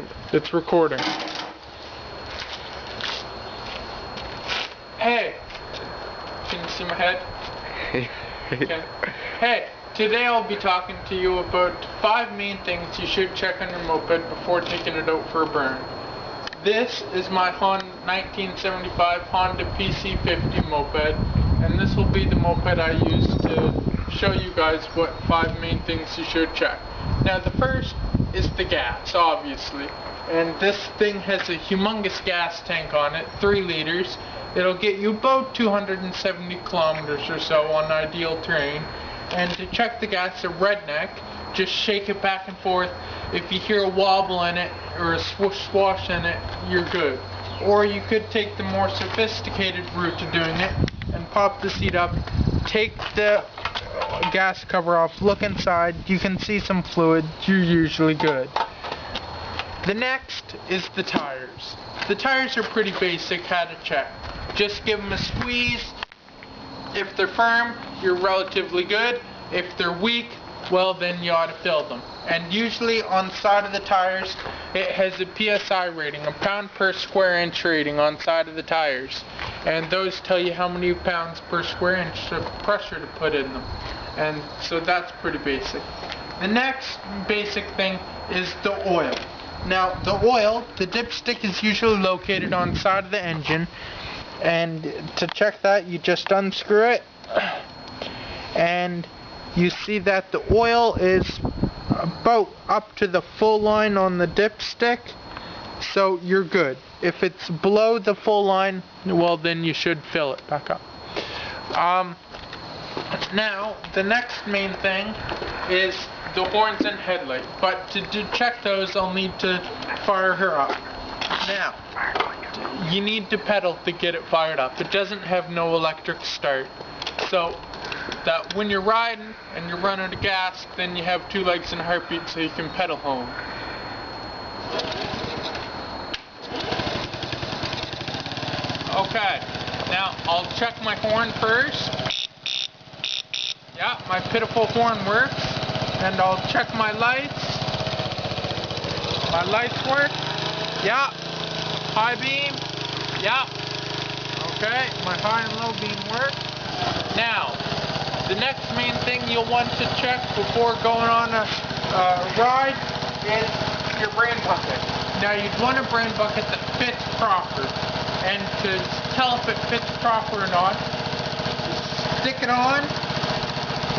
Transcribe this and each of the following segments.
name? It's recording. Hey! Can you see my head? Okay. Hey! Today I'll be talking to you about 5 main things you should check on your moped before taking it out for a burn. This is my 1975 Honda PC50 moped, and this will be the moped I use to show you guys what 5 main things you should check. Now the first is the gas, obviously, and this thing has a humongous gas tank on it, 3 liters. It'll get you about 270 kilometers or so on ideal terrain. And to check the gas, a redneck, just shake it back and forth. If you hear a wobble in it or a swoosh swash in it, you're good. Or you could take the more sophisticated route to doing it and pop the seat up, take the gas cover off, look inside, you can see some fluid, you're usually good. The next is the tires. The tires are pretty basic how to check. Just give them a squeeze. If they're firm, you're relatively good. If they're weak, well then you ought to fill them. And usually on the side of the tires, it has a PSI rating, a pound per square inch rating on the side of the tires. And those tell you how many pounds per square inch of pressure to put in them. And so that's pretty basic. The next basic thing is the oil. Now the oil, the dipstick is usually located on the side of the engine. And to check that, you just unscrew it, and you see that the oil is about up to the full line on the dipstick, so you're good. If it's below the full line, well then you should fill it back up. Now, the next main thing is the horns and headlight, but to check those, I'll need to fire her up. Now, you need to pedal to get it fired up. It doesn't have no electric start. So that when you're riding and you're running out of gas, then you have 2 legs and a heartbeat so you can pedal home. Okay, now I'll check my horn first. Yeah, my pitiful horn works. And I'll check my lights. My lights work. Yeah. High beam. Yeah. Okay, my high and low beam work. Now, the next main thing you'll want to check before going on a ride is your brain bucket. Now, you'd want a brain bucket that fits proper. And to tell if it fits proper or not, just stick it on.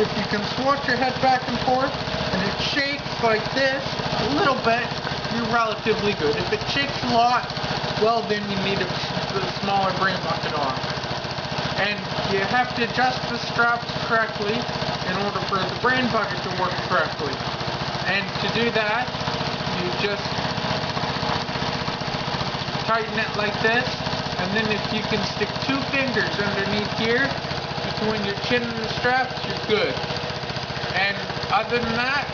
If you can swatch your head back and forth, and it shakes like this a little bit, you're relatively good. If it shakes a lot, well then you need a smaller brain bucket on. And you have to adjust the straps correctly in order for the brain bucket to work correctly. And to do that, you just tighten it like this, and then if you can stick 2 fingers underneath here, between your chin and the straps, you're good. And other than that,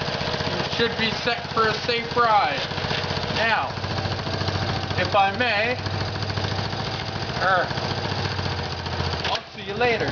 you should be set for a safe ride. Now, if I may, I'll see you later.